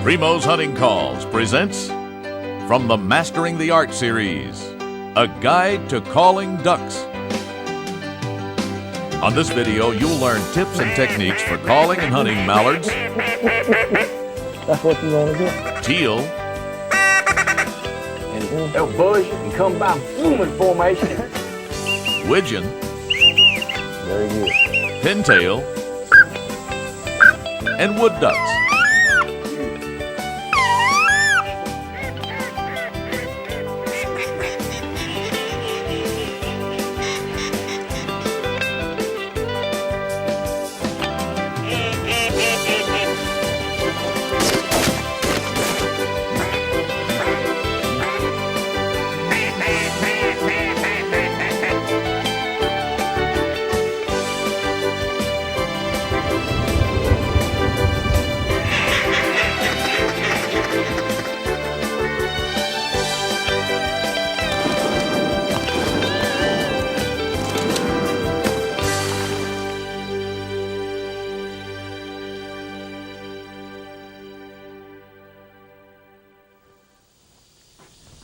Primo's Hunting Calls presents from the Mastering the Art series, A Guide to Calling Ducks. On this video, you'll learn tips and techniques for calling and hunting mallards, That's what you want to do. teal, And they'll buzz you and come by booming formation. widgeon, Very good. pintail, and wood ducks.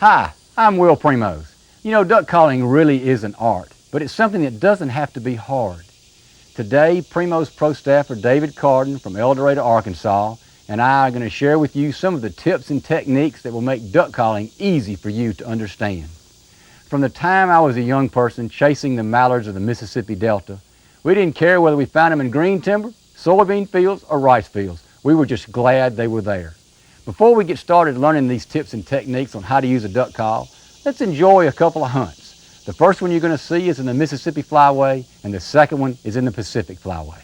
Hi, I'm Will Primos. You know, duck calling really is an art, but it's something that doesn't have to be hard. Today, Primos Pro Staffer David Carden from El Dorado, Arkansas, and I are going to share with you some of the tips and techniques that will make duck calling easy for you to understand. From the time I was a young person chasing the mallards of the Mississippi Delta, we didn't care whether we found them in green timber, soybean fields, or rice fields. We were just glad they were there. Before we get started learning these tips and techniques on how to use a duck call, let's enjoy a couple of hunts. The first one you're going to see is in the Mississippi Flyway, and the second one is in the Pacific Flyway.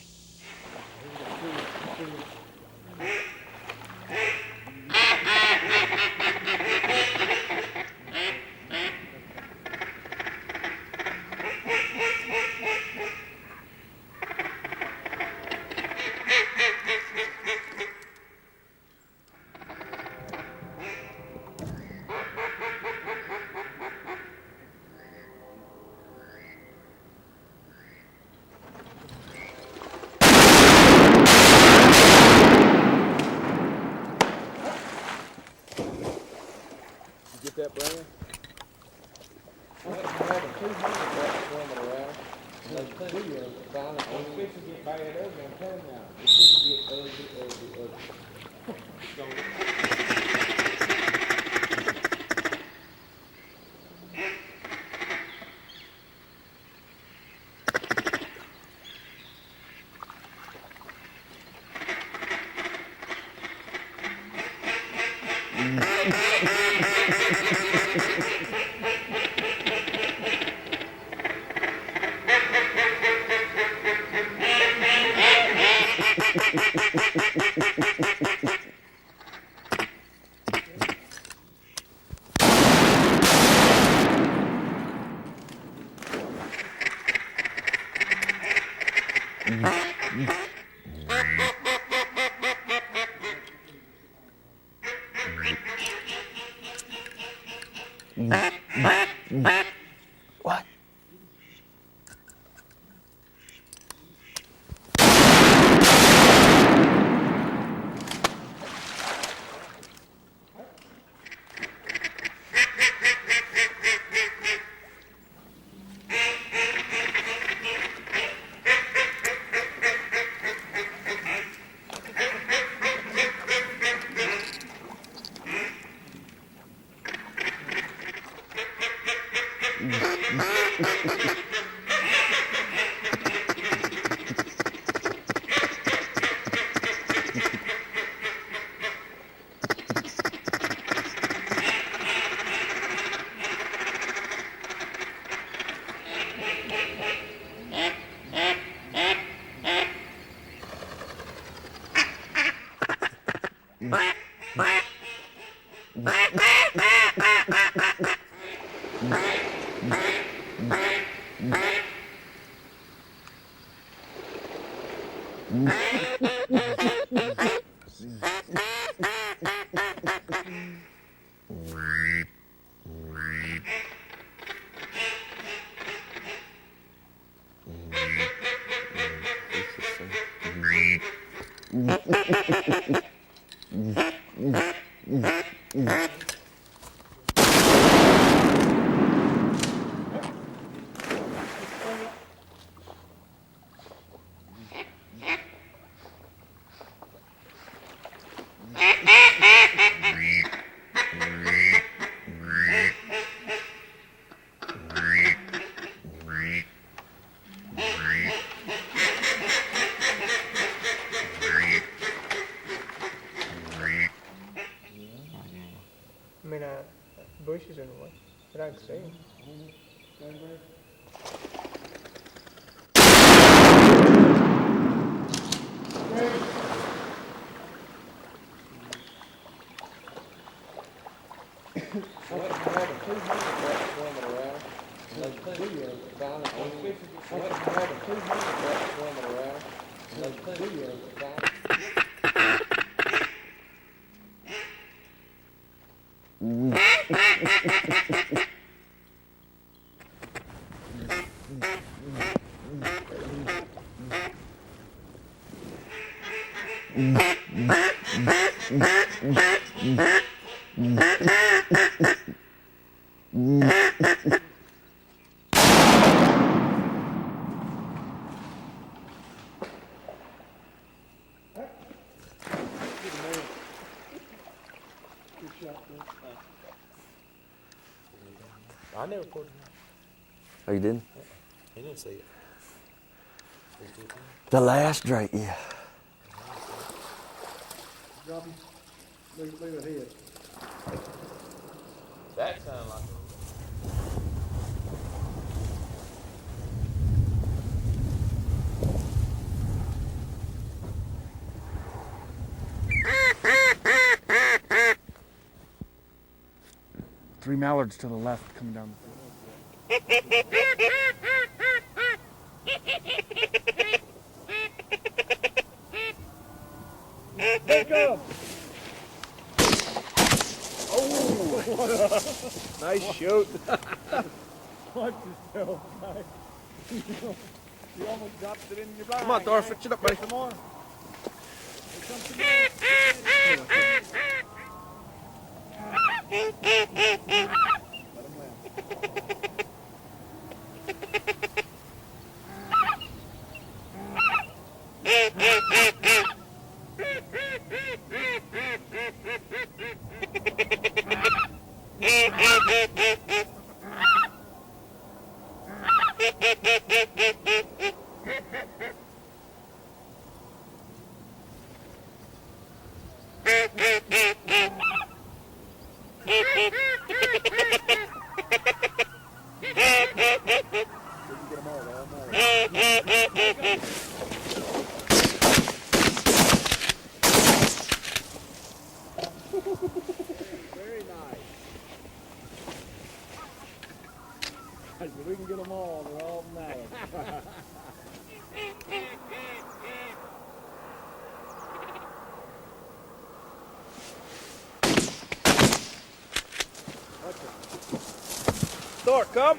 Get that, Brian? I'm having 200 ducks swimming around. And those videos are finally going to get bad ugly. I'm telling you now. It's going to get ugly. What? But I can see him. I never put it. Oh, you didn't? He didn't see it. The last Drake, yeah. Drop him. Leave it here. That sounded like Three mallards to the left coming down the field. Pick up! oh, nice shoot. Watch yourself, guys. You almost dropped it in your blind. Come on, Thor, fix it up, buddy. Some more. Very nice. If we can get them all, they're all mad. Thor, come.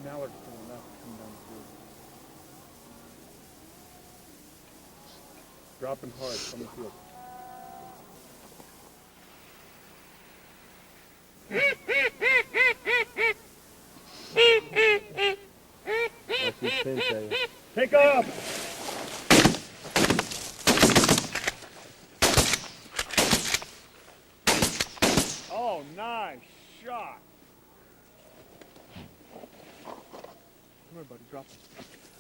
Mallards to the left coming down the field. Dropping hard from the field. That's his pintail. Pick up! Oh, nice shot. Come here, buddy, drop it.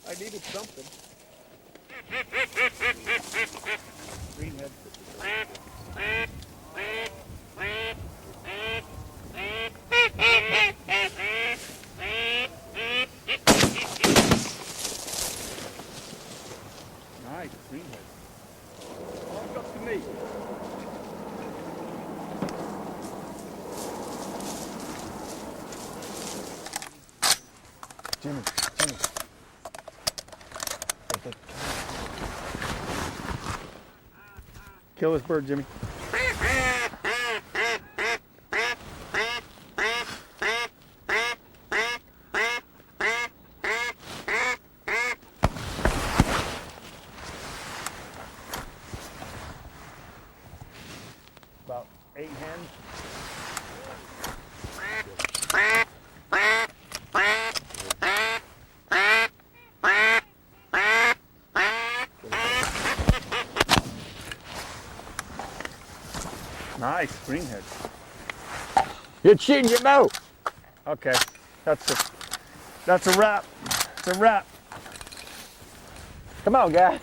I needed something. Greenhead. Nice, greenhead. Walk up to me. Jimmy. Kill this bird, Jimmy. Nice greenhead. You're shooting your bow. Okay, that's a wrap. It's a wrap. Come on, guys.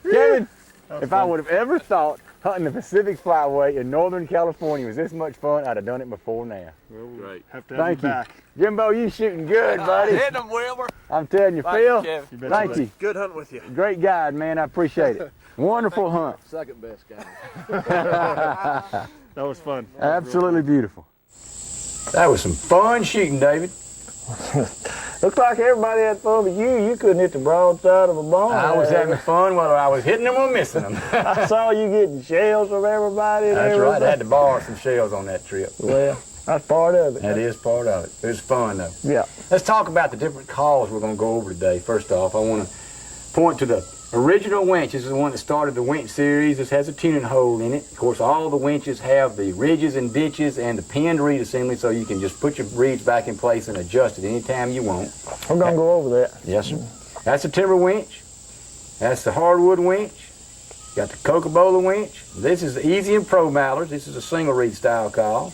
Kevin, That was if I fun. would have ever thought hunting the Pacific Flyway in Northern California was this much fun, I'd have done it before now. Great. Have to have Thank you you. back. Jimbo, you shooting good, buddy. Hitting them, Wilbur. I'm telling you, Thank Phil, you, Kevin. You bet thank buddy. you. Good hunting with you. Great guide, man. I appreciate it. Wonderful hunt. Second best guy. That was fun. Absolutely beautiful. That was some fun shooting, David. Looks like everybody had fun, but you couldn't hit the broadside of a barn. I was having fun whether I was hitting them or missing them. I saw you getting shells from everybody. And That's right. I everything. had to borrow some shells on that trip. Well, that's part of it. That is part of it. It was fun, though. Yeah. Let's talk about the different calls we're going to go over today. First off, I want to point to the original winch. This is the one that started the winch series. This has a tuning hole in it. Of course, all the winches have the ridges and ditches and the pinned reed assembly, so you can just put your reeds back in place and adjust it anytime you want. We're going to go over that. Yes, sir. That's a timber winch. That's the hardwood winch. Got the Coca-Cola winch. This is the Easy and Pro Mallards. This is a single reed style call.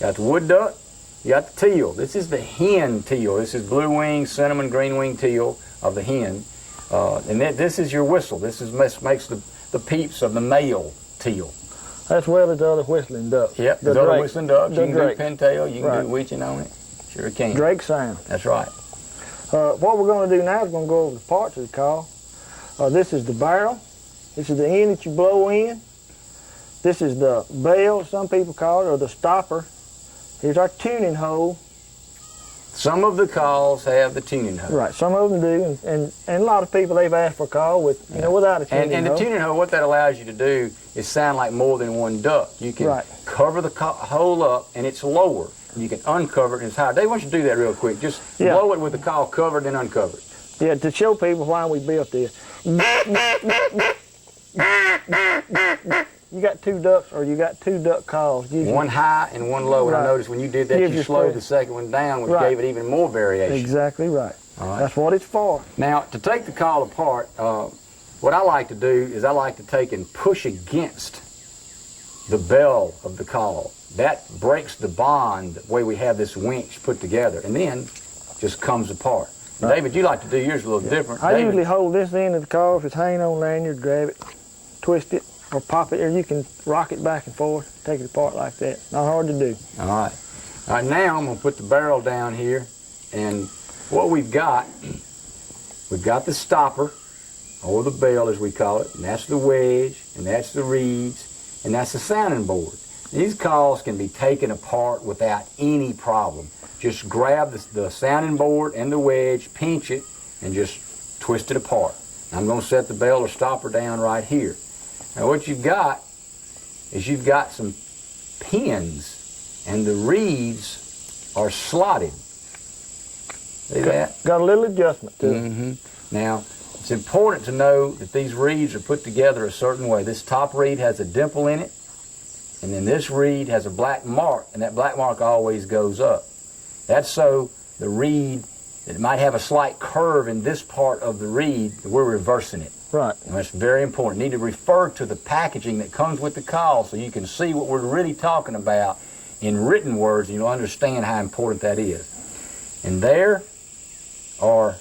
Got the wood duck. You got the teal. This is the hen teal. This is blue wing, cinnamon green wing teal of the hen. And this is your whistle. This makes the peeps of the male teal. That's well as the other whistling duck. Yep, the the other drake. whistling ducks. The You can drake. do pintail. You can Right. do witching on it. Sure can. Drake sound. That's right. What we're going to do now is going to go over the parts of the call. This is the barrel. This is the end that you blow in. This is the bell, some people call it, or the stopper. Here's our tuning hole. Some of the calls have the tuning hole. Right, some of them do, and a lot of people, they've asked for a call with, without a tuning And the hole. tuning hole, what that allows you to do is sound like more than one duck. You can Right. cover the hole up, and it's lower. You can uncover it, and it's higher. Dave, why don't you do that real quick? Just Yeah. blow it with the call covered and uncovered. Yeah, to show people why we built this. You got two ducks, or you got two duck calls. Usually. One high and one low. And I Right. noticed when you did that, Gives you you slowed space. the second one down, which Right. gave it even more variation. Exactly right. All right. That's what it's for. Now, to take the call apart, what I like to do is I like to take and push against the bell of the call. That breaks the bond the way we have this winch put together, and then just comes apart. Right. David, you like to do yours a little different. I David, usually hold this end of the call. If it's hanging on lanyard, grab it, twist it, or pop it, or you can rock it back and forth, take it apart like that. Not hard to do. All right. All right, now I'm going to put the barrel down here, and what we've got the stopper, or the bell as we call it, and that's the wedge, and that's the reeds, and that's the sounding board. These calls can be taken apart without any problem. Just grab the sounding board and the wedge, pinch it, and just twist it apart. I'm going to set the bell or stopper down right here. Now what you've got is you've got some pins, and the reeds are slotted. See that? Got a little adjustment to it. Mm-hmm. Now, it's important to know that these reeds are put together a certain way. This top reed has a dimple in it, and then this reed has a black mark, and that black mark always goes up. That's so the reed, it might have a slight curve in this part of the reed, we're reversing it. Right. And that's very important. You need to refer to the packaging that comes with the call so you can see what we're really talking about in written words, and you'll understand how important that is. And there are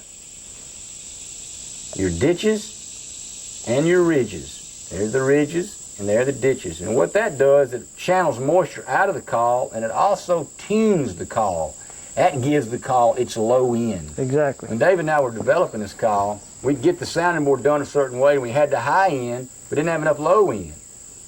your ditches and your ridges. There's the ridges and there are the ditches. And what that does, it channels moisture out of the call, and it also tunes the call. That gives the call its low end. Exactly. When Dave and I were developing this call, we'd get the sounding board done a certain way, and we had the high end, but didn't have enough low end.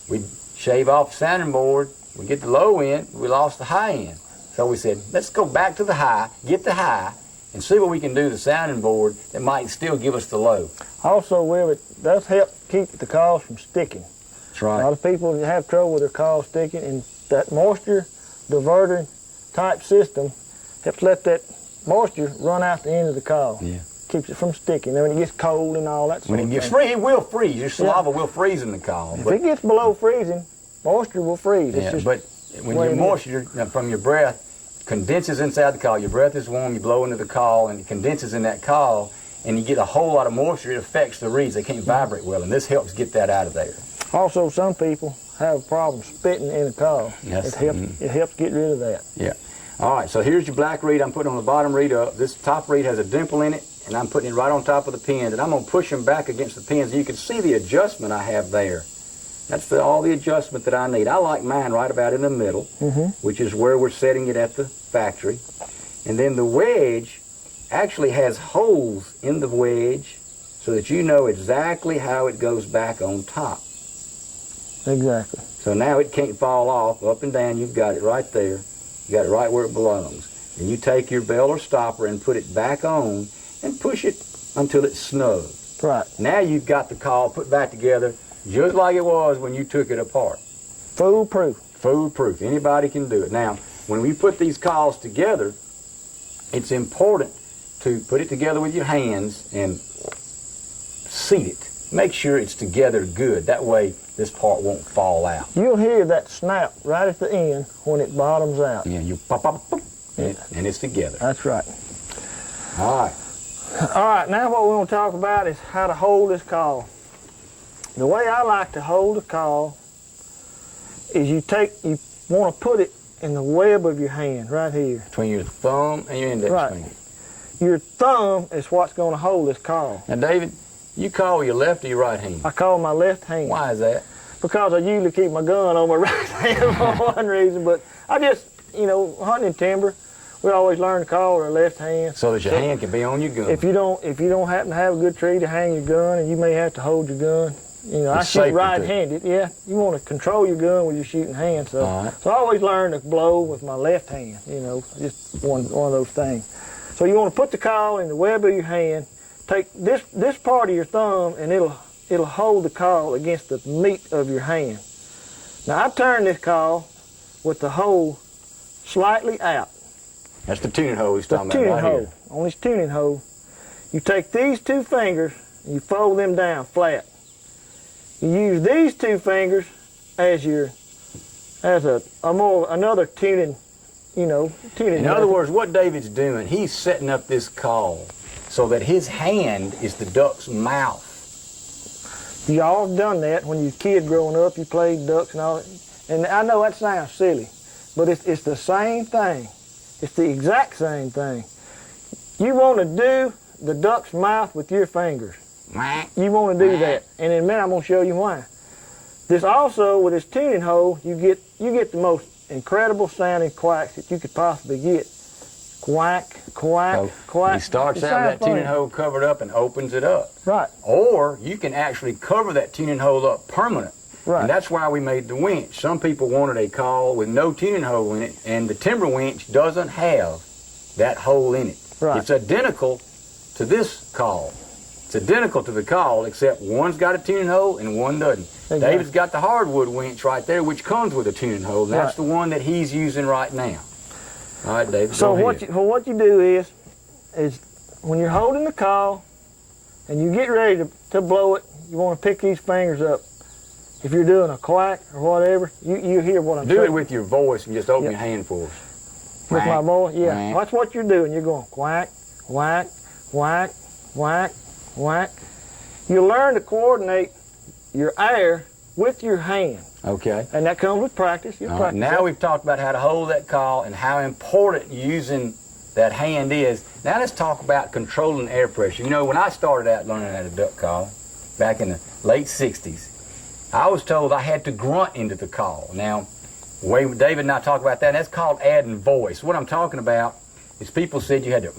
We'd shave off the sounding board, we'd get the low end, we lost the high end. So we said, let's go back to the high, get the high, and see what we can do to the sounding board that might still give us the low. Also, Will, it does help keep the calls from sticking. That's A lot right. of people have trouble with their calls sticking, and that moisture diverter type system helps let that moisture run out the end of the call. Yeah. Keeps it from sticking. Then when it gets cold and all that sort When of it gets thing. free, it will freeze. Your saliva will freeze in the call. If it gets below freezing, moisture will freeze. It's Yeah, just but when way your it is. moisture from your breath condenses inside the call, your breath is warm, you blow into the call, and it condenses in that call, and you get a whole lot of moisture, it affects the reeds. They can't vibrate well, and this helps get that out of there. Also, some people have a problem spitting in a call. Yes. It helps get rid of that. Yeah. All right, so here's your black reed. I'm putting on the bottom reed up. This top reed has a dimple in it, and I'm putting it right on top of the pins, and I'm going to push them back against the pins. You can see the adjustment I have there. That's all the adjustment that I need. I like mine right about in the middle, which is where we're setting it at the factory. And then the wedge actually has holes in the wedge so that you know exactly how it goes back on top. Exactly. So now it can't fall off, up and down. You've got it right there. You got it right where it belongs. And you take your bell or stopper and put it back on and push it until it's snug. Right. Now you've got the call put back together just like it was when you took it apart. Foolproof. Foolproof. Anybody can do it. Now, when we put these calls together, it's important to put it together with your hands and seat it. Make sure it's together good. That way this part won't fall out. You'll hear that snap right at the end when it bottoms out. Yeah, you pop, pop, pop, and it's together. That's right. All right. All right, now what we want to talk about is how to hold this call. The way I like to hold a call is you want to put it in the web of your hand right here. Between your thumb and your index finger. Your thumb is what's going to hold this call. Now, David, you call your left or your right hand? I call my left hand. Why is that? Because I usually keep my gun on my right hand for one reason, but I just, hunting and timber, we always learn to call with our left hand. So that your hand can be on your gun. If you don't happen to have a good tree to hang your gun, and you may have to hold your gun. I shoot right-handed. Yeah, you want to control your gun with your shooting hand. So, so I always learn to blow with my left hand. Just one of those things. So you want to put the call in the web of your hand. Take this part of your thumb, and it'll hold the call against the meat of your hand. Now I turn this call with the hole slightly out. That's the tuning hole he's talking about tuning right hole. here. On this tuning hole, you take these two fingers and you fold them down flat. You use these two fingers as another tuning, tuning. In other words, what David's doing, he's setting up this call so that his hand is the duck's mouth. Y'all have done that when you were a kid growing up. You played ducks and all that. And I know that sounds silly, but it's the same thing. It's the exact same thing. You want to do the duck's mouth with your fingers. You want to do that, and in a minute I'm going to show you why. This also, with this tuning hole, you get the most incredible sounding quacks that you could possibly get. Quack, quack, So quack. he starts out with that tuning hole covered up and opens it up. Right. Or you can actually cover that tuning hole up permanent. Right. And that's why we made the winch. Some people wanted a call with no tuning hole in it, and the timber winch doesn't have that hole in it. Right. It's identical to this call. It's identical to the call, except one's got a tuning hole and one doesn't. Exactly. David's got the hardwood winch right there, which comes with a tuning hole. And that's the one that he's using right now. All right, David. So go what ahead. you do is when you're holding the call and you get ready to blow it, you want to pick these fingers up. If you're doing a quack or whatever, you hear what I'm saying. Do it with your voice and just open your hand for us. With my voice, yeah. Quack. That's what you're doing. You're going quack, whack, whack, whack, whack. You learn to coordinate your air with your hand. Okay. And that comes with practice. You All right, practice now that. we've talked about how to hold that call and how important using that hand is. Now let's talk about controlling air pressure. When I started out learning how to duck call back in the late 60s, I was told I had to grunt into the call. Now, the way David and I talk about that, that's called adding voice. What I'm talking about is people said you had to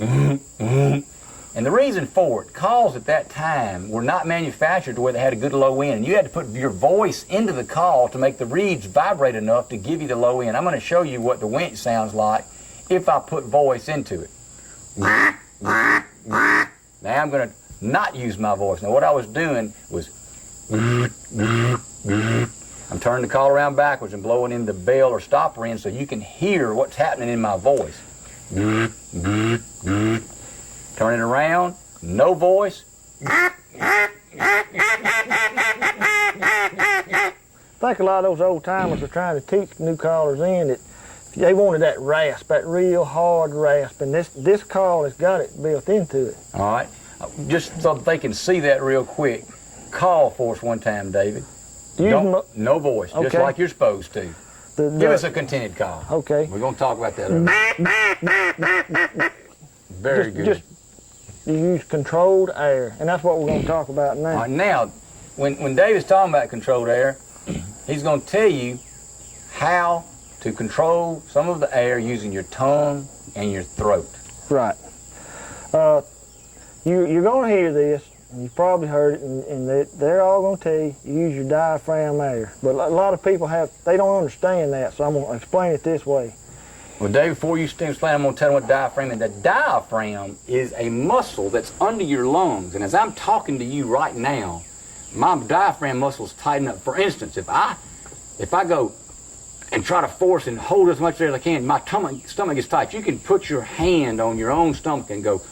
and the reason for it, calls at that time were not manufactured to where they had a good low end. And you had to put your voice into the call to make the reeds vibrate enough to give you the low end. I'm going to show you what the winch sounds like if I put voice into it. Now I'm going to not use my voice. Now what I was doing was I'm turning the call around backwards and blowing in the bell or stopper in so you can hear what's happening in my voice. Turn it around, no voice. I think a lot of those old timers are trying to teach new callers in that they wanted that rasp, that real hard rasp, and this call has got it built into it. All right, just so that they can see that real quick, call for us one time, David. No voice, just Okay. like you're supposed to. Give us a contented call. Okay. We're going to talk about that later. Very good. Just you use controlled air, and that's what we're going to talk about All now. right, now, when David's talking about controlled air, he's going to tell you how to control some of the air using your tongue and your throat. Right. You're going to hear this, and you've probably heard it, and they're all going to tell you use your diaphragm air. But a lot of people they don't understand that, so I'm going to explain it this way. Well, Dave, before you explain, I'm going to tell them what diaphragm is. The diaphragm is a muscle that's under your lungs. And as I'm talking to you right now, my diaphragm muscles tighten up. For instance, if I go and try to force and hold as much air as I can, my stomach gets tight. You can put your hand on your own stomach and go,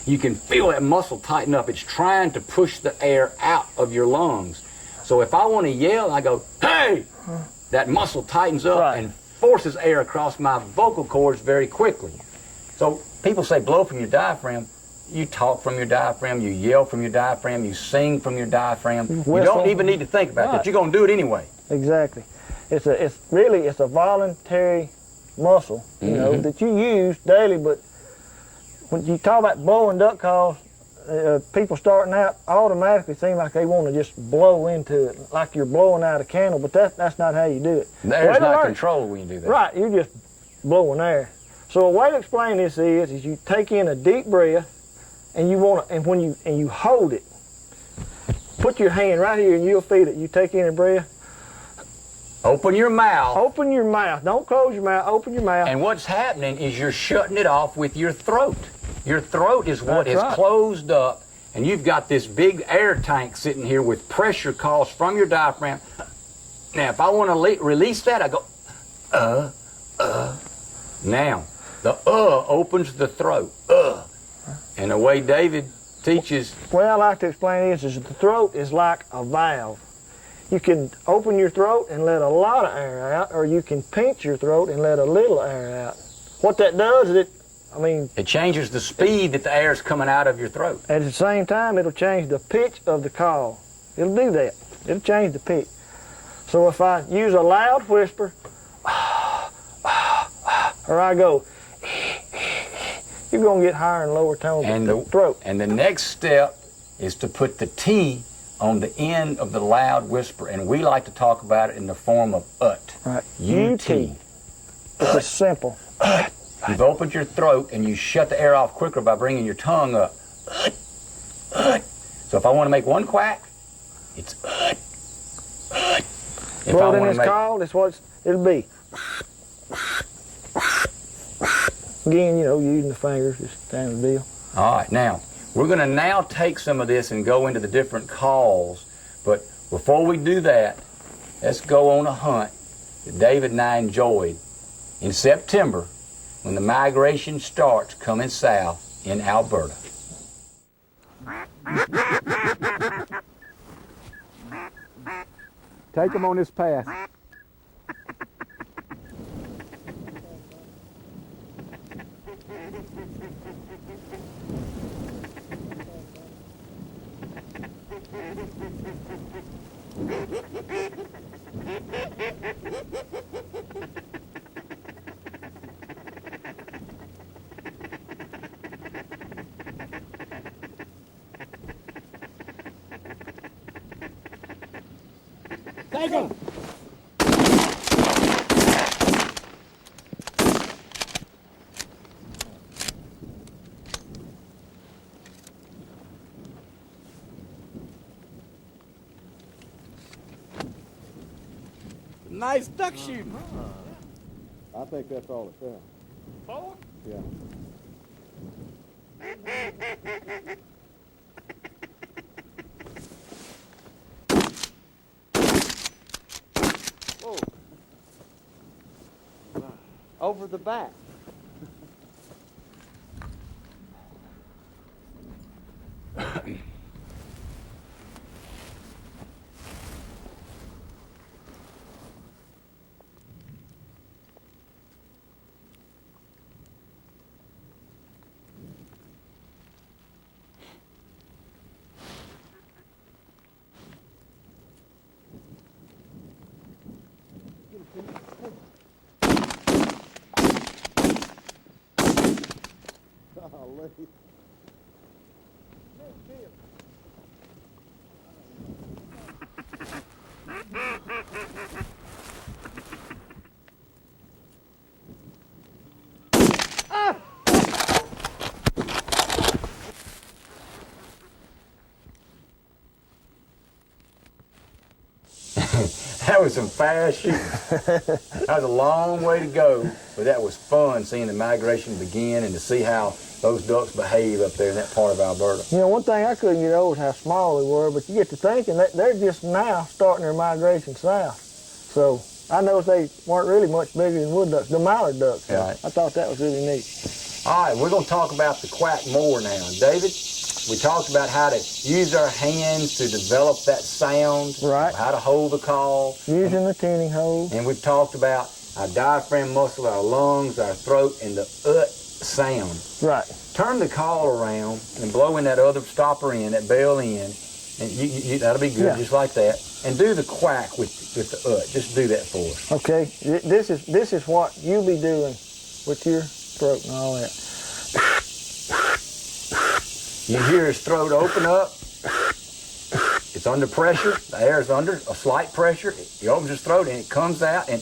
you can feel that muscle tighten up. It's trying to push the air out of your lungs. So if I want to yell, I go, hey! That muscle tightens up Right. and forces air across my vocal cords very quickly. So people say blow from your diaphragm. You talk from your diaphragm, you yell from your diaphragm, you sing from your diaphragm. You Whistle. don't even need to think about Right. that. You're going to do it anyway. Exactly. It's a voluntary muscle, you know, that you use daily. But when you talk about blowing duck calls, people starting out automatically seem like they want to just blow into it, like you're blowing out a candle. But that's not how you do it. The air's Way to not learn- controlled when you do that. Right, you're just blowing air. So a way to explain this is you take in a deep breath, and when you hold it, put your hand right here and you'll feel it. You take in a breath. Open your mouth. Open your mouth. Don't close your mouth. Open your mouth. And what's happening is you're shutting it off with your throat. Your throat is what That's is right. closed up, and you've got this big air tank sitting here with pressure caused from your diaphragm. Now, if I want to release that, I go, Now, the opens the throat, And the way David teaches... The way I like to explain this is the throat is like a valve. You can open your throat and let a lot of air out, or you can pinch your throat and let a little air out. What that does is It changes the speed that the air is coming out of your throat. at the same time, it'll change the pitch of the call. It'll do that. It'll change the pitch. So if I use a loud whisper, or I go, you're going to get higher and lower tones in the throat. And the next step is to put the T on the end of the loud whisper, and we like to talk about it in the form of ut. Right. U-T. It's a simple. You've opened your throat and you shut the air off quicker by bringing your tongue up. So if I want to make one quack, it's If I Blow it in want this to make... call, that's what it'll be. Again, using the fingers, just kind of deal. All right, now, we're going to now take some of this and go into the different calls. But before we do that, let's go on a hunt that David and I enjoyed in September when the migration starts coming south in Alberta. Take them on this path. Take them! Nice duck shooting. I think that's all it says. Forward? Yeah. Over the back. Golly. That was some fast shooting. That was a long way to go, but that was fun seeing the migration begin and to see how those ducks behave up there in that part of Alberta. You know, one thing I couldn't get over is how small they were, but you get to thinking that they're just now starting their migration south. So I noticed they weren't really much bigger than wood ducks, the mallard ducks. Right. I thought that was really neat. All right, we're going to talk about the quack more now. David, we talked about how to use our hands to develop that sound, Right. how to hold the call, Using the tuning hole. and we've talked about our diaphragm muscle, our lungs, our throat, and the sound. Right. Turn the call around and blow in that other stopper in, that bell in, and that'll be good, Yeah. just like that. And do the quack with the Just do that for us. Okay. This is what you'll be doing with your throat and all that. You hear his throat open up. It's under pressure. The air is under a slight pressure. He opens his throat and it comes out, and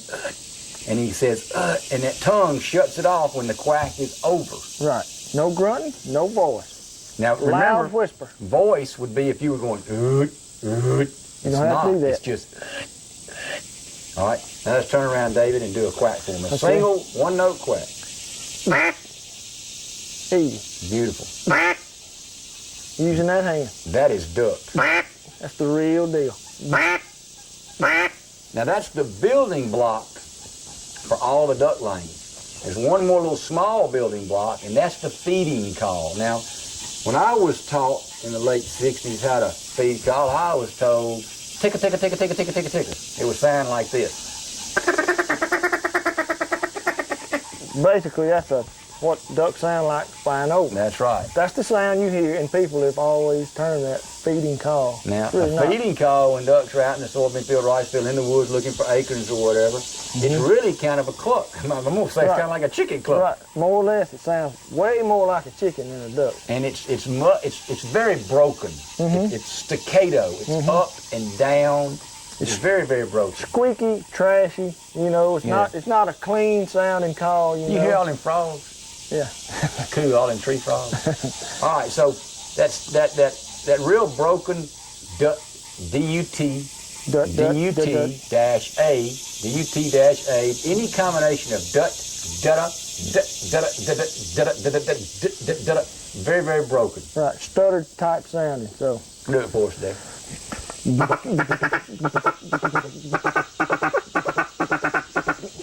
he says, and that tongue shuts it off when the quack is over. Right. No grunting, no voice. Now Loud remember, whisper. voice would be if you were going, You don't have to do that. It's just, all right. Now let's turn around, David, and do a quack for me. Okay. Single, one-note quack. Easy. Beautiful. Using that hand. That is duck. That's the real deal. Now that's the building block for all the duck lanes. There's one more little small building block, and that's the feeding call. Now, when I was taught in the late 60s how to feed call, I was told, ticker, ticker, ticker, ticker, ticker, ticker, ticker. It would sound like this. Basically, that's what ducks sound like flying over. That's right. That's the sound you hear, and people have always turned that feeding call. Now, It's really a not. feeding call when ducks are out in the soybean field, rice field, in the woods looking for acorns or whatever, it's really kind of a cluck. I'm going to say it's Right. kind of like a chicken cluck. Right, more or less, it sounds way more like a chicken than a duck. And it's very broken. It's staccato. It's up and down. It's very, very broken. Squeaky, trashy. You know, it's Yeah. not a clean sounding call. You know. You hear all them frogs? Yeah. Cool, all them tree frogs. All right, so that's that real broken D-U-T, Dut, dut, dut, dut. D-U-T-A, D-U-T-A, any combination of dutta, very, very broken. Right, stuttered type sounding. So. Do it for us, Dave.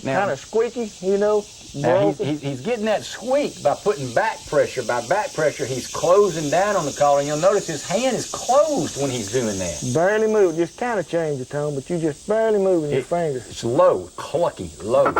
Now, Kind of squeaky, you know. now broken. he's getting that squeak by putting back pressure. By back pressure, he's closing down on the collar, and you'll notice his hand is closed when he's doing that. Barely move, just kind of change the tone, but you just barely moving your fingers. It's low, clucky, low.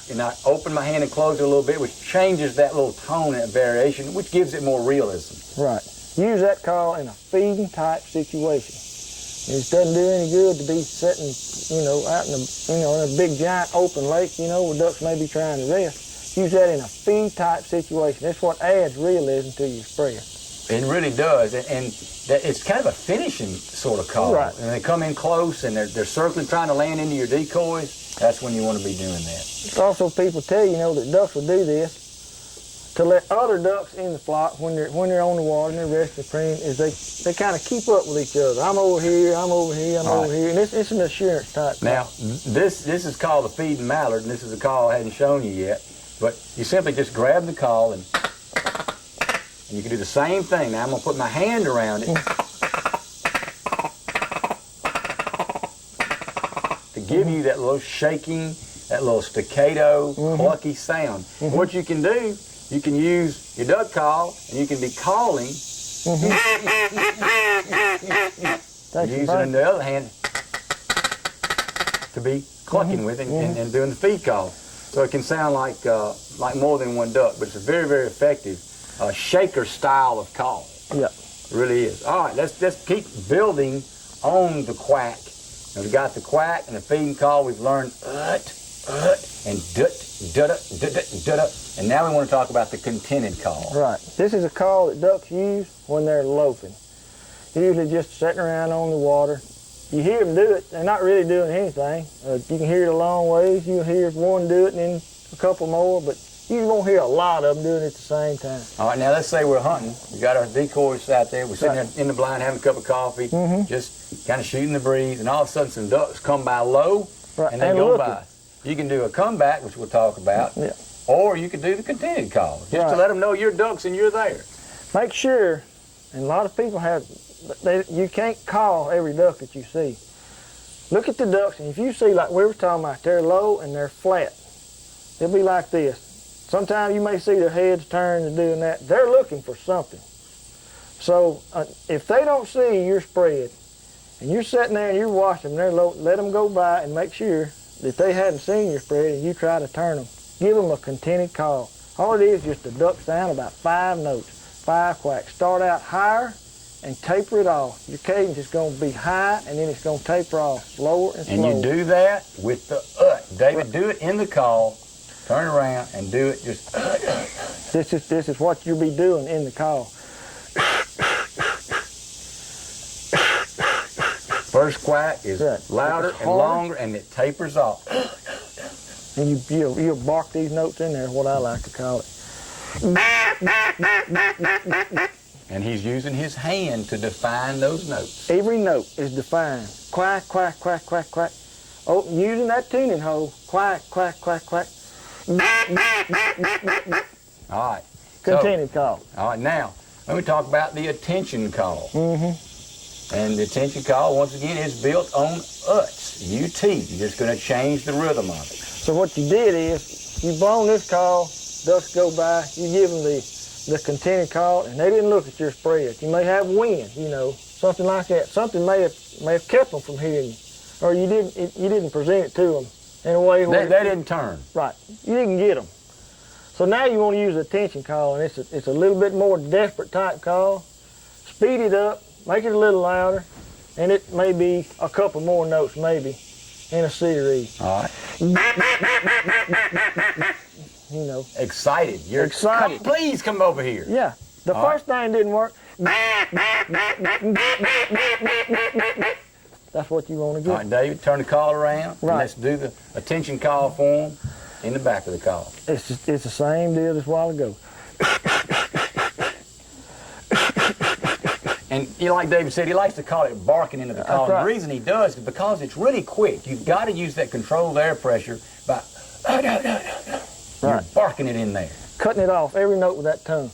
And I open my hand and close it a little bit, which changes that little tone and variation, which gives it more realism. Right. Use that call in a feeding type situation. It just doesn't do any good to be sitting, you know, out in a big giant open lake, you know, where ducks may be trying to rest. Use that in a feed type situation. That's what adds realism to your spread. It really does, and that it's kind of a finishing sort of call. Right. And they come in close and they're circling, trying to land into your decoys. That's when you want to be doing that. Also, people tell you know that ducks will do this to let other ducks in the flock when they're on the water and they're resting preening, is they kind of keep up with each other. I'm over here, I'm over here, I'm over here, and it's an assurance type. Now, this is called the feeding mallard, and this is a call I hadn't shown you yet. But you simply just grab the call and you can do the same thing. Now I'm going to put my hand around it to give you that little shaking, that little staccato, clucky sound. What you can do, you can use your duck call and you can be calling. Use it on the other hand to be clucking with and doing the feed call. So it can sound like more than one duck, but it's a very, very effective shaker style of call. Yeah. It really is. All right, let's keep building on the quack And we got the quack and the feeding call. We've learned and dut. And now we want to talk about the contented call. Right. This is a call that ducks use when they're loafing. Usually just sitting around on the water. You hear them do it. They're not really doing anything. You can hear it a long ways. You'll hear one do it and then a couple more, but you won't hear a lot of them doing it at the same time. All right, now let's say we're hunting. We got our decoys out there. We're sitting there in the blind having a cup of coffee, just kind of shooting the breeze, and all of a sudden some ducks come by low, and they go by. You can do a comeback, which we'll talk about, or you can do the contented call, just to let them know you're ducks and you're there. Make sure, and a lot of people have, you can't call every duck that you see. Look at the ducks, and if you see, like we were talking about, they're low and they're flat. It'll be like this. Sometimes you may see their heads turn and doing that. They're looking for something. So if they don't see your spread, and you're sitting there and you're watching them, they're low, let them go by and make sure that they hadn't seen your spread and you try to turn them. Give them a contented call. All it is just a duck sound, about 5 notes, 5 quacks. Start out higher and taper it off. Your cadence is going to be high and then it's going to taper off slower and slower. And you do that with the David, do it in the call. Turn around and do it just. This is what you'll be doing in the call. First quack is louder and longer, and it tapers off. And you'll bark these notes in there, what I like to call it. And he's using his hand to define those notes. Every note is defined. Quack, quack, quack, quack, quack. Oh, using that tuning hole. Quack, quack, quack, quack. All right. Contented call. All right, now, let me talk about the attention call. And the attention call, once again, is built on UT. UT. You're just going to change the rhythm of it. So what you did is, you blown this call, ducks go by, you give them the contented call, and they didn't look at your spread. You may have wind, you know, something like that. Something may have kept them from hearing you, or you didn't present it to them in a way where they didn't turn. Right. You didn't get them. So now you want to use the attention call, and it's a little bit more desperate type call. Speed it up, make it a little louder, and it may be a couple more notes maybe in a series. All right. You know. Excited. You're excited. Please come over here. Yeah. The first thing didn't work. That's what you want to get. All right, David, turn the call around. Right. And let's do the attention call for him in the back of the call. It's the same deal as a while ago. And like David said, he likes to call it barking into the call. Right. The reason he does is because it's really quick. You've got to use that controlled air pressure by you're barking it in there. Cutting it off, every note with that tongue.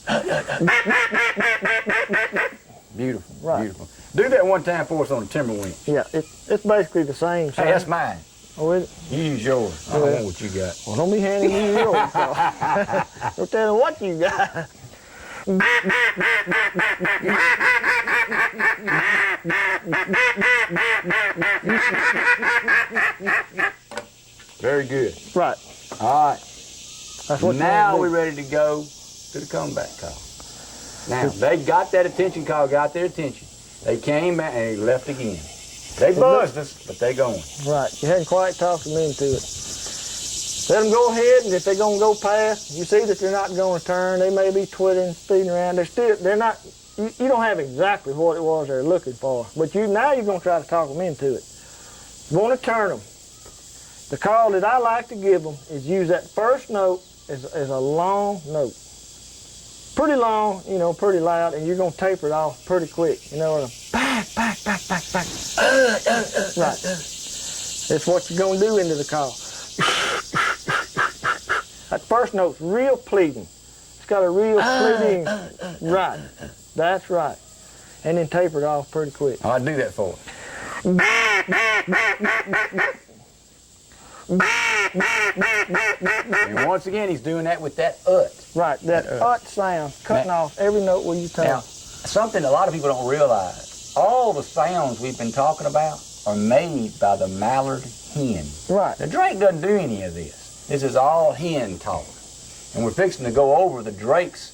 Beautiful, right. Beautiful. Do that one time for us on the timber winch. Yeah, it's basically the same. Hey, that's mine. Oh, is it? You use yours. I don't know what you got. Well, don't be handing me yours. Don't tell them what you got. Very good. Right. All right. That's what now we're ready to go to the comeback call. Now, they got that attention call, got their attention. They came back and they left again. They buzzed us, but they going. Right. You hadn't quite talked them into it. Let them go ahead, and if they're going to go past, you see that they're not going to turn. They may be twittering, speeding around. They're not, you don't have exactly what it was they're looking for, but now you're going to try to talk them into it. You want to turn them. The call that I like to give them is use that first note as a long note. Pretty long, you know, pretty loud, and you're going to taper it off pretty quick. You know, back. Right. That's what you're going to do into the call. That first note's real pleading. It's got a real pleading. Right. That's right. And then taper it off pretty quick. I'll do that for you. And once again, he's doing that with that ut. Right, that ut sound, cutting off every note where you tongue. Now, something a lot of people don't realize, all the sounds we've been talking about are made by the mallard hen. Right. The drake doesn't do any of this. This is all hen talk. And we're fixing to go over the drake's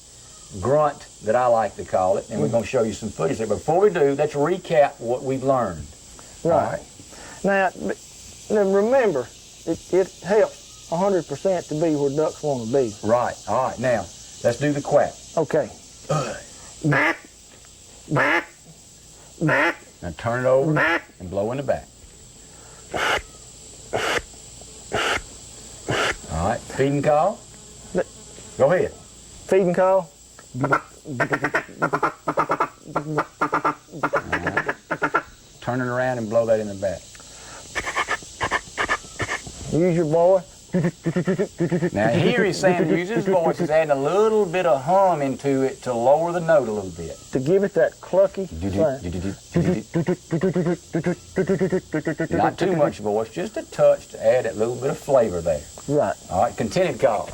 grunt, that I like to call it, and we're going to show you some footage there. But before we do, let's recap what we've learned. Right. All right. Now remember, it helps 100% to be where ducks want to be. Right. All right. Now, let's do the quack. Okay. Now turn it over and blow in the back. All right. Feeding call. Go ahead. Feeding call. Turn it around and blow that in the back. Use your voice. Now here he's saying to use his voice, he's adding a little bit of hum into it to lower the note a little bit. To give it that clucky sound. Not too much voice, just a touch to add that little bit of flavor there. Right. All right, continued call.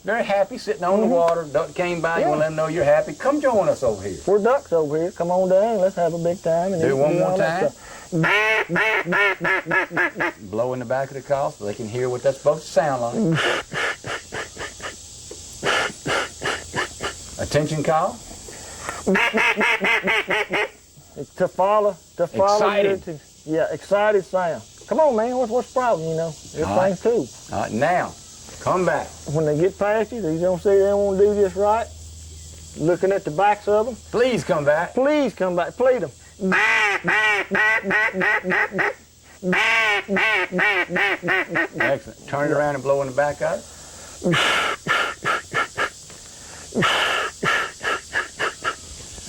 Very happy sitting on the water. Duck came by, you want to let them know you're happy. Come join us over here. We're ducks over here. Come on down. Let's have a big time. And Do it one more all that time. stuff. Blow in the back of the call so they can hear what that's supposed to sound like. Attention call. It's to follow Excited. you. Yeah, excited sound. Come on, man. What's the problem? You know, everything's cool. All right, now, come back. When they get past you, you don't see they want to do this right. Looking at the backs of them. Please come back. Please come back. Plead them. Excellent. Turn it around and blow in the back of it.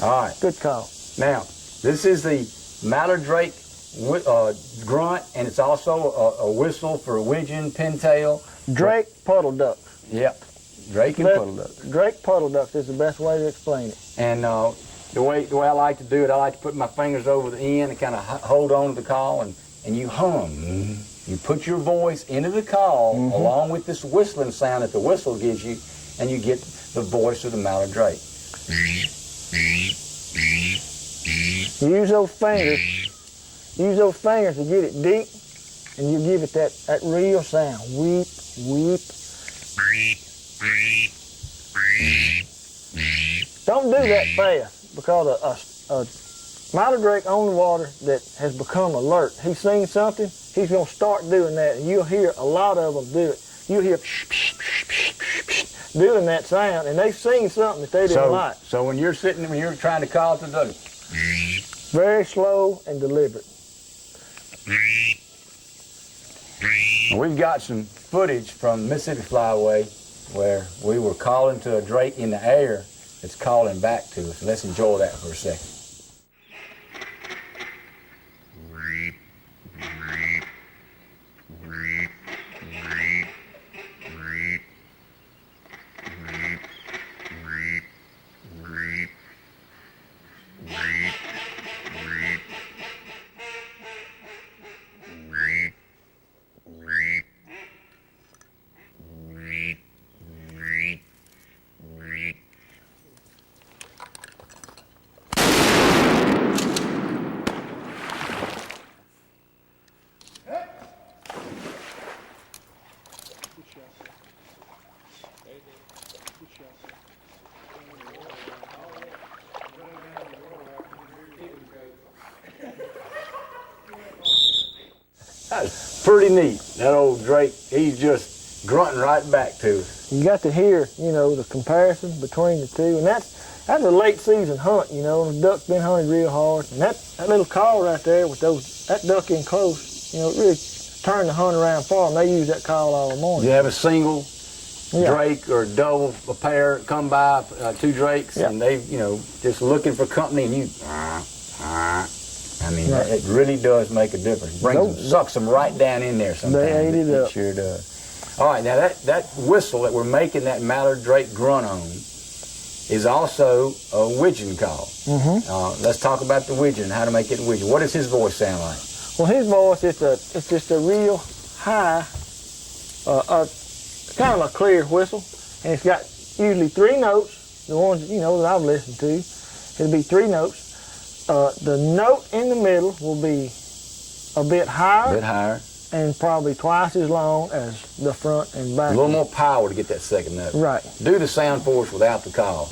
All right. Good call. Now, this is the mallard drake grunt, and it's also a whistle for widgeon, pintail. Drake puddle duck. Yep. Drake and puddle duck. Drake puddle duck is the best way to explain it. And the way I like to do it, I like to put my fingers over the end and kind of hold on to the call, and you hum. You put your voice into the call along with this whistling sound that the whistle gives you, and you get the voice of the mallard drake. Use those fingers. Use those fingers to get it deep, and you give it that real sound. Weep, weep. Don't do that fast, because a mallard drake on the water that has become alert, he's seen something, he's going to start doing that, and you'll hear a lot of them do it. You'll hear doing that sound, and they've seen something that they didn't like. So when you're trying to call to the Very slow and deliberate. We've got some footage from Mississippi Flyway where we were calling to a drake in the air that's calling back to us. Let's enjoy that for a second. That's pretty neat. That old drake, he's just grunting right back to us. You got to hear, you know, the comparison between the two, and that's a late season hunt, you know. The duck's been hunted real hard, and that little call right there with that duck in close, you know, it really turned the hunt around for them. They use that call all the morning. You have a single drake or double, a pair come by, two drakes, and they, you know, just looking for company, and you, I mean, it really does make a difference. Sucks them right down in there sometimes. They ate it up. It sure does. All right, now that whistle that we're making that mallard drake grunt on is also a widgeon call. Let's talk about the widgeon, how to make it widgeon. What does his voice sound like? Well, his voice, it's just a real high, kind of a clear whistle, and it's got usually 3 notes. The ones, you know, that I've listened to, it'll be 3 notes. The note in the middle will be a bit higher. And probably twice as long as the front and back. A little more power to get that second note. Right. Do the sound for us without the call.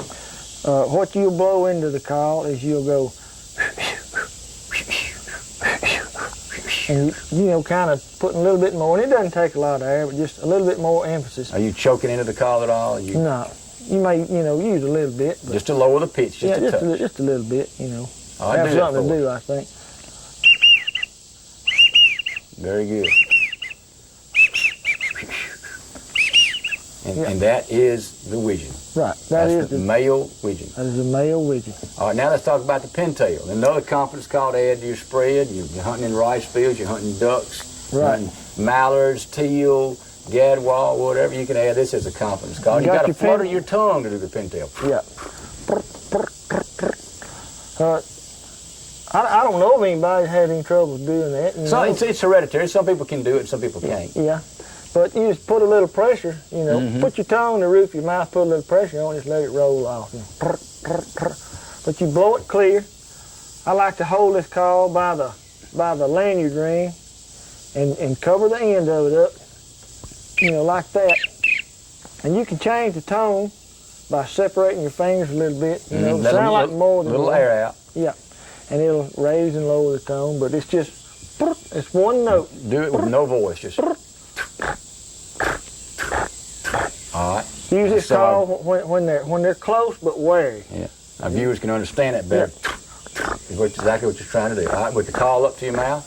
What you'll blow into the call is you'll go and you know, kind of putting a little bit more, and it doesn't take a lot of air, but just a little bit more emphasis. Are you choking into the call at all? No, you may, you know, use a little bit. But Just to lower the pitch, just a touch. Just a little bit, you know. Oh, I Have do that something for to you. do, I think. Very good. And that is the widgeon. Right, That's the male widgeon. That is a male widgeon. All right, now let's talk about the pintail. Another confidence call to add to your spread. You're hunting in rice fields, you're hunting ducks, Right. hunting mallards, teal, gadwall, whatever. You can add this as a confidence call. You Got got to your flutter pin- your tongue to do the pintail. Yeah. I don't know if anybody's had any trouble doing that. You So know? it's hereditary. Some people can do it, some people can't. Yeah. But you just put a little pressure, you know, Mm-hmm. put your tongue on the roof of your mouth, put a little pressure on it, just let it roll off. You know. But you blow it clear. I like to hold this call by the lanyard ring and cover the end of it up, you know, like that. And you can change the tone by separating your fingers a little bit, you know, Let sound a like more than little one. air out. Yeah, and it'll raise and lower the tone, but it's just, it's one note. Do it with no voice, just. All right. Use this So call when they're close but wary. Yeah. Our viewers can understand that better. Is exactly what you're trying to do. All right, with the call up to your mouth.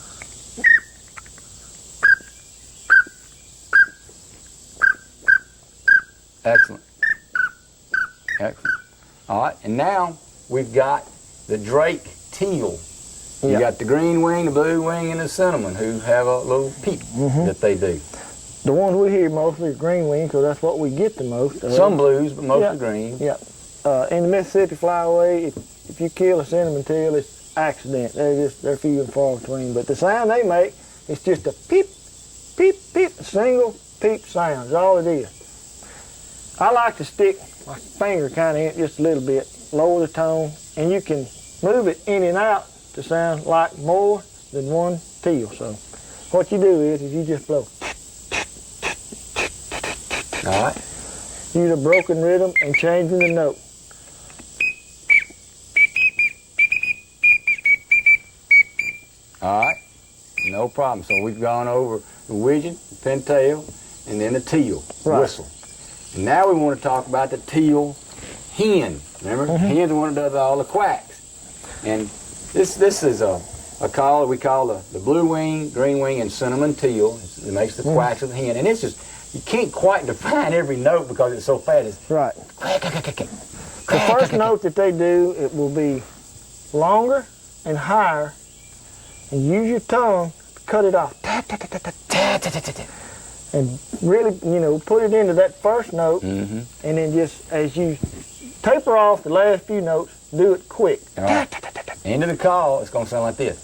Excellent. Excellent. All right, and now we've got the Drake teal. You Yeah. got the green wing, the blue wing, and the cinnamon, who have a little peep that they do. The ones we hear mostly is green wing, because that's what we get the most of. Some blues, but mostly Yeah. green. Yeah. In the Mississippi flyway, if you kill a cinnamon teal, it's accident. They're few and far between. But the sound they make is just a peep, peep, peep, single peep sound. Is all it is. I like to stick my finger kind of in just a little bit, lower the tone, and you can move it in and out to sound like more than one teal. So what you do is you just blow. All right. Use a broken rhythm and changing the note. All right, no problem. So we've gone over the widgeon, the pintail, and then the teal whistle. And now we want to talk about the teal hen. Remember, hen's the one that does all the quacks. And this is a call that we call the blue wing, green wing, and cinnamon teal. It makes the quacks of the hen. And it's just, you can't quite define every note because it's so fast. It's Right. quack, quack, quack, quack. The first note that they do, it will be longer and higher, and use your tongue to cut it off. And really, you know, put it into that first note, and then just as you taper off the last few notes, do it quick. All right. End of the call, it's going to sound like this.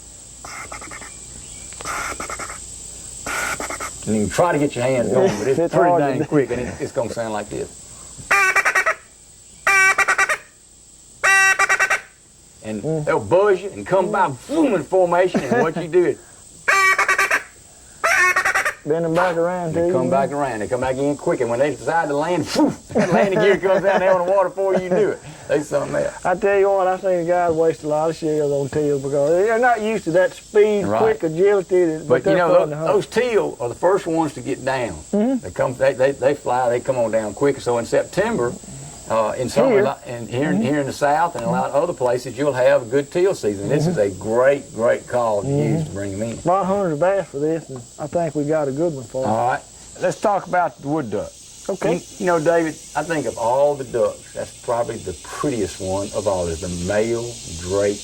And you can try to get your hands going, but it's It's pretty hard to dang do. quick, and it's going to sound like this. And they'll buzz you and come by boom in formation, and what you do is Bend them back around to they you. come back around. They come back in quick, and when they decide to land, that landing gear comes down there on the water before you do it. They something else. I tell you what, I've seen guys waste a lot of shells on teals because they're not used to that speed, Right. quick agility. But you they're know, fun to hunt. those teal are the first ones to get down. They come, they fly, they come on down quick. So in September, in summer, Here. and here in the South and a lot of other places, you'll have a good teal season. This is a great call to use to bring them in. About hundreds of bass for this, and I think we got a good one for it. All right, let's talk about the wood duck. Okay. You know, David, I think of all the ducks, that's probably the prettiest one of all is the male Drake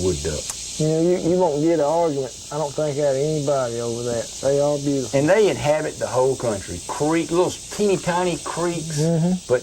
wood duck. You know, you won't get an argument, I don't think, out of anybody over that. They are beautiful. And they inhabit the whole country. Little teeny tiny creeks, but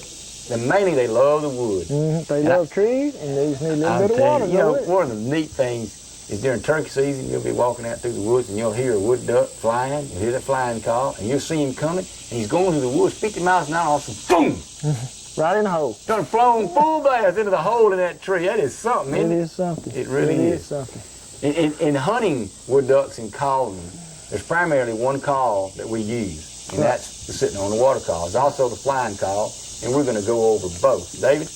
mainly they love the wood. They And love trees, and they just need a little I'll bit of tell water. you, you know, go with it. one of the neat things is during turkey season, you'll be walking out through the woods and you'll hear a wood duck flying. You hear that flying call, and you'll see him coming, and he's going through the woods 50 miles an hour, all of a sudden, boom! Right in the hole. Done flown full blast into the hole in that tree. That is something, It isn't it? is something. It really It is. is something. In hunting wood ducks and calling them, there's primarily one call that we use, and that's the sitting on the water call. There's also the flying call, and we're going to go over both. David,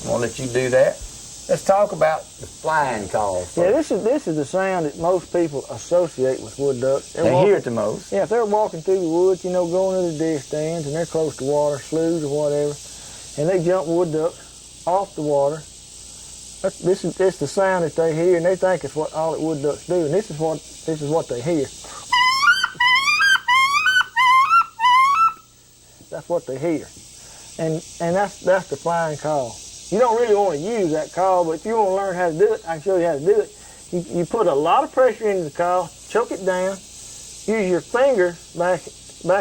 I'm going to let you do that. Let's talk about the flying call first. Yeah, this is the sound that most people associate with wood ducks. They hear it the most. Yeah, if they're walking through the woods, going to the deer stands and they're close to water, sloughs or whatever, and they jump wood ducks off the water. This is the sound that they hear, and they think it's what all that wood ducks do, and this is what they hear. That's what they hear, and that's the flying call. You don't really want to use that call, but if you want to learn how to do it, I can show you how to do it. You put a lot of pressure into the call, choke it down, use your finger back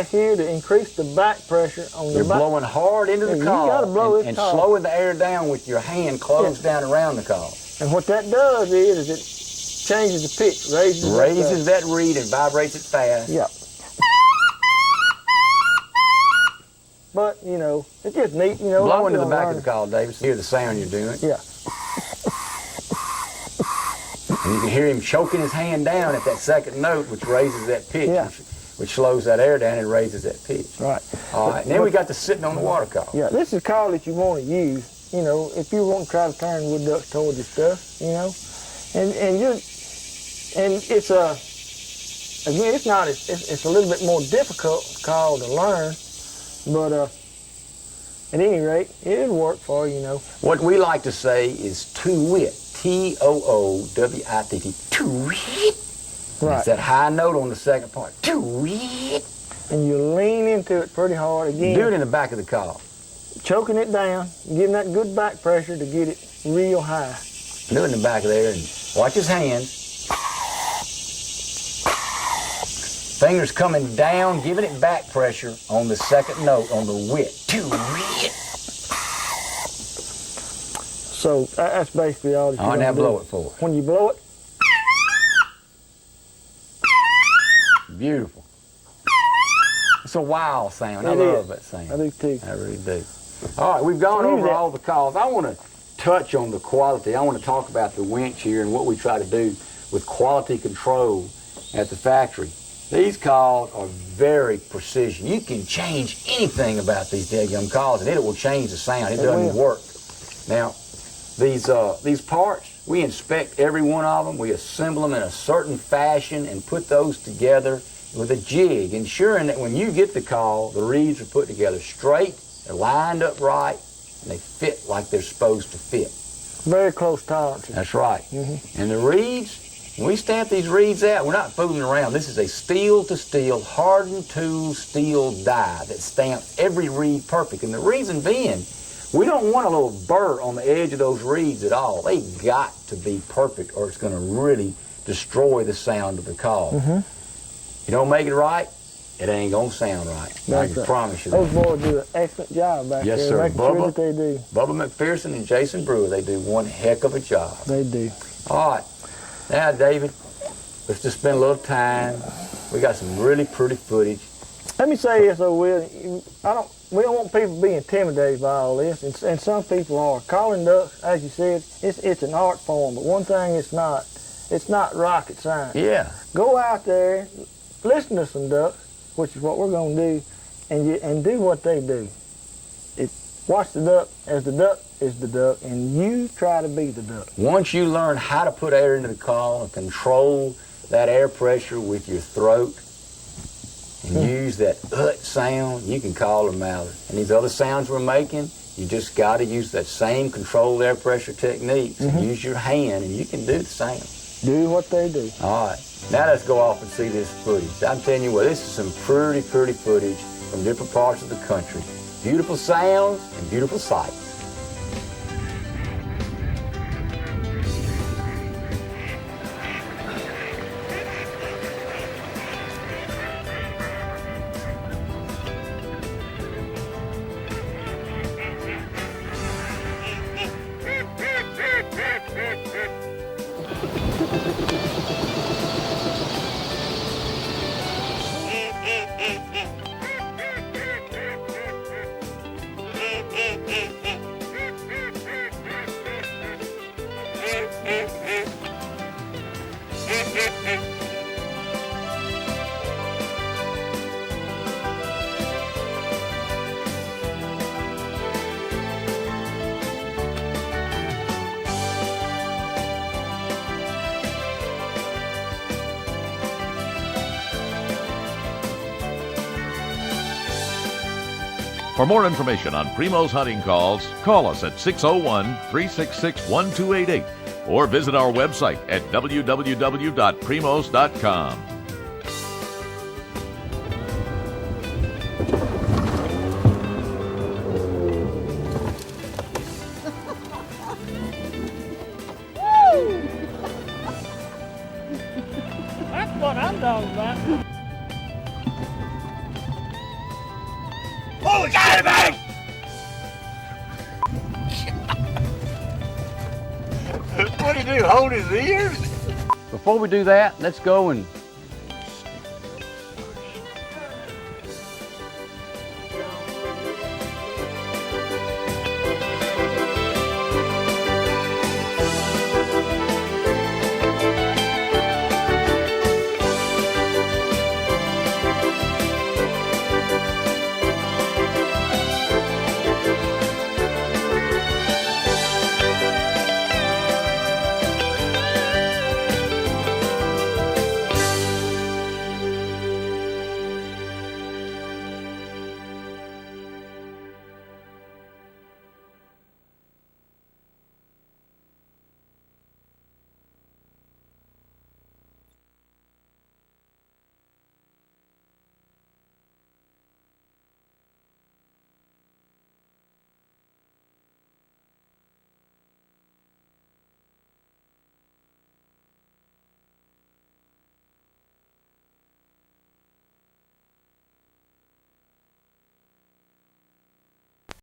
here to increase the back pressure on your You're back. blowing hard into the call. You got to blow and call. slowing the air down with your hand closed down around the call. And what that does is it changes the pitch, Raises that reed and vibrates it fast. Yeah. But, it's just neat, Blow into the back of the call, David, so you hear the sound you're doing. Yeah. And you can hear him choking his hand down at that second note, which raises that pitch, Yeah. which slows that air down and raises that pitch. Right. All right, and then we got the sitting on the water call. Yeah, this is a call that you want to use, if you want to try to turn wood ducks towards your stuff, and it's again, it's a little bit more difficult call to learn, but at any rate, it'll work for you, What we like to say is to-wit, T-O-O-W-I-T-T, to-wit. Right. It's that high note on the second part, to-wit. And you lean into it pretty hard again. Do it in the back of the call. Choking it down, giving that good back pressure to get it real high. Do it in the back of there and watch his hands. Fingers coming down, giving it back pressure on the second note, on the wit. To-wit. So that's basically all that you're All right, gonna now do. blow it for us. When you blow it, Beautiful. It's a wow sound. I It love is. that sound. I do too. I really do. All right, we've gone over all the calls. I want to touch on the quality. I want to talk about the winch here and what we try to do with quality control at the factory. These calls are very precision. You can change anything about these daggum calls and it will change the sound. It doesn't work. Now, these parts, we inspect every one of them. We assemble them in a certain fashion and put those together with a jig, ensuring that when you get the call, the reeds are put together straight, they're lined up right, and they fit like they're supposed to fit. very close tolerances. That's right. And the reeds, when we stamp these reeds out, we're not fooling around. This is a steel-to-steel, hardened tool steel die that stamps every reed perfect. And the reason being, we don't want a little burr on the edge of those reeds at all. They got to be perfect or it's going to really destroy the sound of the call. You don't make it right, it ain't going to sound right. I can promise you that. Those boys do an excellent job back Yes, there, sir. making sure that they do. Bubba McPherson and Jason Brewer, they do one heck of a job. They do. All right. Now, David, let's just spend a little time. We got some really pretty footage. Let me say this, though, Will. We don't want people to be intimidated by all this, and some people are. Calling ducks, as you said, it's an art form, but one thing it's not rocket science. Yeah. Go out there, listen to some ducks, which is what we're going to do, and do what they do. Watch the duck as the duck is the duck, and you try to be the duck. Once you learn how to put air into the call and control that air pressure with your throat and use that sound, you can call a mallard. And these other sounds we're making, you just got to use that same controlled air pressure techniques and use your hand, and you can do the sound. Do what they do. All right. Now let's go off and see this footage. I'm telling you what, this is some pretty footage from different parts of the country. Beautiful sounds and beautiful sights. For more information on Primo's hunting calls, call us at 601-366-1288 or visit our website at www.primos.com. That's what I'm talking about. Oh, we got him, man! What'd he do, hold his ears? Before we do that, let's go and